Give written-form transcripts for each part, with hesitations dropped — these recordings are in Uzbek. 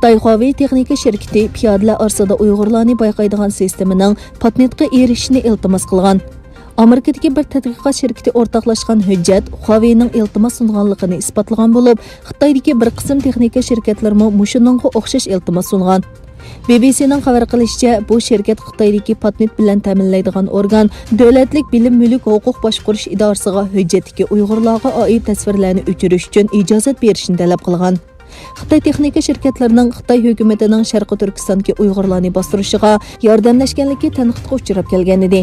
Xitoy Huawei texnika şirketi piyodalar orasida Uyg'urlarni bayqaydigan sistemaning patentga erishishni iltimos qilgan. Amerikadagi bir tadqiqot shirkati o'rtoqlashgan hujjat Huawei'ning iltimos sunganligini isbotlagan bo'lib, Xitoydagi bir qism texnika shirkatlarimi mushuningga o'xshash iltimos sungan. BBC'ning xabar qilishicha, bu shirkat Xitoydagi patent bilan ta'minlaydigan organ davlatlik bilim mulk huquq boshqarish idorasiga hujjatdagi Uyg'urlarga oid tasvirlarni o'chirish uchun ijozat berishni talab qilgan. Xitoy texnika shirkatlarining Xitoy hukumatining Sharqi Turkistondagi Uyg'urlarni bostirishiga yordamlashganligi tanqidga uchrab kelgan edi.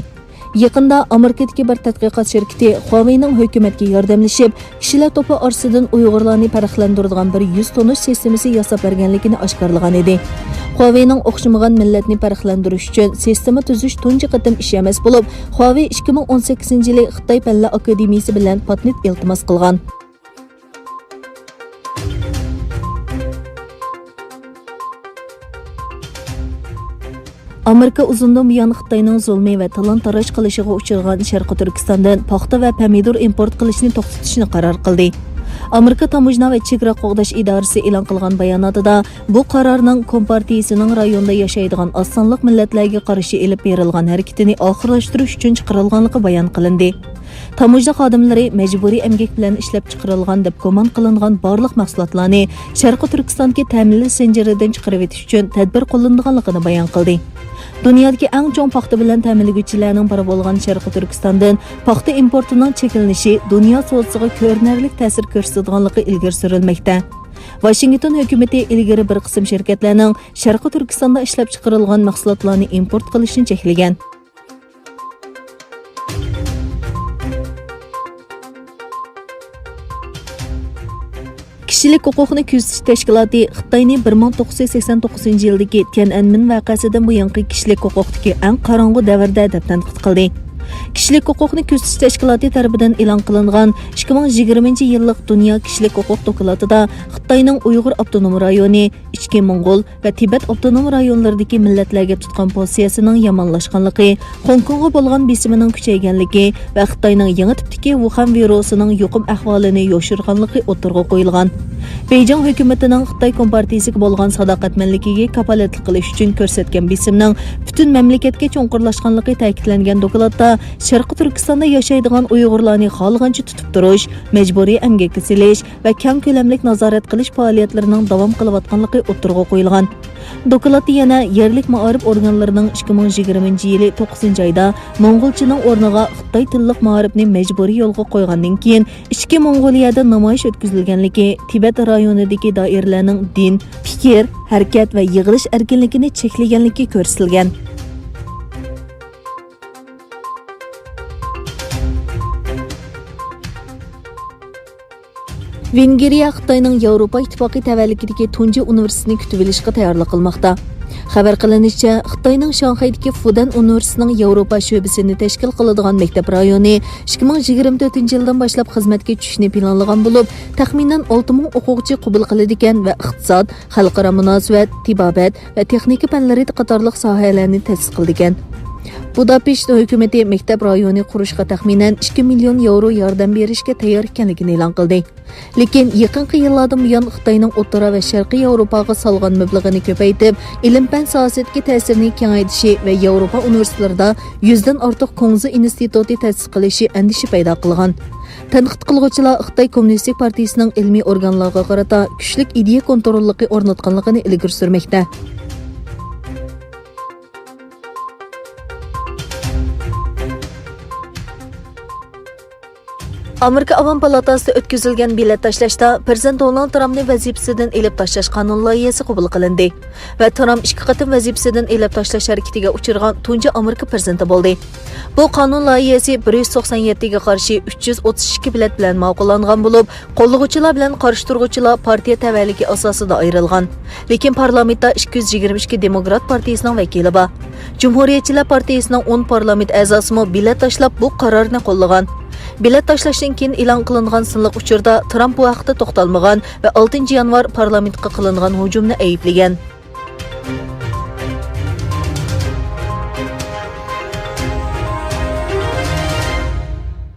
Yaqinda Amerikadagi bir tadqiqot shirkati Huawei'ning hukumatga yordamlashib, kishilar to'pi orasidan Uyg'urlarni farqlantiradigan bir yuz tonish sistemasi yasab berganligini oshkorlagan edi. Huawei'ning o'xshamagan millatni farqlantirish uchun sistema tuzish tunji qatim ish emas bo'lib, Huawei 2018-yili Xitoy Fanlar akademiyasi bilan patent iltimos qilgan. Amerika uzundan buyon Xitoyning zulmiy va talon-taroj qilishiga uchragan Sharqi Turkistondan paxta va pomidor import qilishni to'xtatishni qaror qildi. Amerika Tamojna va chegara qo'g'dash idorasi e'lon qilgan bayonotida bu qarorning Kompartiyasining rayonda yashaydigan oz sonli millatlarga qarshi elib berilgan harakatini oxirlashtirish uchun chiqarilganligi bayon qilindi. Tamojna xodimlari majburiy emgak bilan ishlab chiqarilgan deb gumon qilingan barliq mahsulotlarni Sharqi Turkistonga ta'minlash zanjiridan chiqarib etish uchun tadbir qo'llanganligini bayon qildi. Dunyodagi eng chong paxta bilan ta'minlaguvchilarning biri bo'lgan Sharqi Turkistondan paxta importining cheklanishi dunyo savdosiga ko'rinarli ta'sir ko'rsatganligi ilgari surilmoqda. Washington hukumati ilgari bir qism shirkatlarning Sharqi Turkistonda ishlab chiqarilgan mahsulotlarni import qilishni cheklagan. Kishilik huquqni kuzatish tashkiloti Xitoyni 1989-yildagi Tiananmen voqeasidan buyongi kishilik huquqdagi eng qorong'u davrda deb tanqid qildi. Kishilik huquqni kuzatish tashkiloti tarafidan e'lon qilingan 2020-yillik Dunyo kishilik huquq dokladida Xitoyning Uyg'ur avtonom rayoni, Ichki Mo'ng'ul va Tibet avtonom rayonlaridagi millatlarga tutgan pozitsiyasining yomonlashganligi, Hong Kongga bo'lgan besimining kuchayganligi va Xitoyning yangi tipdagi Wuhan virusining yuqum ahvolini yoshirganligi o'tirg'a qo'yilgan. Beijing hukumatining Xitoy Kompartiyasiga bo'lgan sadoqatmanligiga kafolatlik qilish uchun ko'rsatgan besimning butun mamlakatga cho'nqurlashganligi ta'kidlangan dokladda Sharqi Turkistonda yashaydigan Uyg'urlarni xohlagancha tutib turish, majburiy emgakka silish va keng ko'lamli nazorat qilish faoliyatlarining davom qilayotganligi o'tirg'a qo'yilgan. Dokladda yana yerlik ma'arif organlarining 2020-yili 9-oyda Mo'ng'ulchaning o'rniga Xitoy tillik ma'arifni majburiy yo'lga qo'ygandan keyin Ichki Mo'ng'oliyada namoyish o'tkazilganligi, Tibet rayonidagi doiralarning din, fikr, harakat va yig'ilish erkinligini cheklaganligi ko'rsatilgan. Vengriya Xitoyning Yevropa ittifoqi tavalludidagi tunji universitetini kutib olishga tayyorlik qilmoqda. Xabar qilinishicha, Xitoyning Shanxaydagi Fudan universitetining Yevropa sho'basini tashkil qiladigan maktab rayoni 2024-yildan boshlab xizmatga tushishni planlagan bo'lib, taxminan 6000 o'quvchi qabul qiladigan va iqtisod, xalqaro munosabat, tibobat va texnika fanlari qatorliq sohalarni ta'sis qiladigan. Budapesht hukumati maktab rayoni qurishga taxminan 2 million yevro yordam berishga tayyor ekanligini e'lon qildi. Lekin yaqinqi yillardan buyon Xitoyning O'rta va Sharqiy Yevropaga solgan mablag'ini ko'paytirib, ilm-fan sohasiga ta'sirini kengaytirishi va Yevropa universitetlarida 100 dan ortiq Kongzi instituti ta'sis qilishi andisha paydo qilgan. Tanqid qiluvchilar Xitoy Kommunistik partiyasining ilmiy organlariga qarata kuchli ideya kontrolligi o'rnatganligini ilgari surmoqda. Amerika ئاۋام پالاتاسىدا o'tkazilgan bilet tashlashda Prezident Donald Trampni ۋەزىپىسىدىن ئېلىپ tashlash qonun loyihasi qabul qilindi va Trump 2 qatim ۋەزىپىسىدىن ئېلىپ tashlash harakatiga uchragan tunji Amerika prezidenti bo'ldi. Bu qonun loyihasi 197 ga qarshi 332 bilet bilan ma'qullangan bo'lib, qo'llovchilar bilan qarshi turuvchilar partiya tavalligi asosida ayrilgan. Lekin parlamentda 222 Demokrat partiyasining vakili bor. Cumhuriyetchilar partiyasining 10 parlament a'zosi bilet tashlab bu qarorni qo'llagan. Bilet tashlashdan keyin e'lon qilingan sinliq uchurda Trump bu vaqtda to'xtalmagan va 6 yanvar parlamentga qilingan hujumni ayblagan.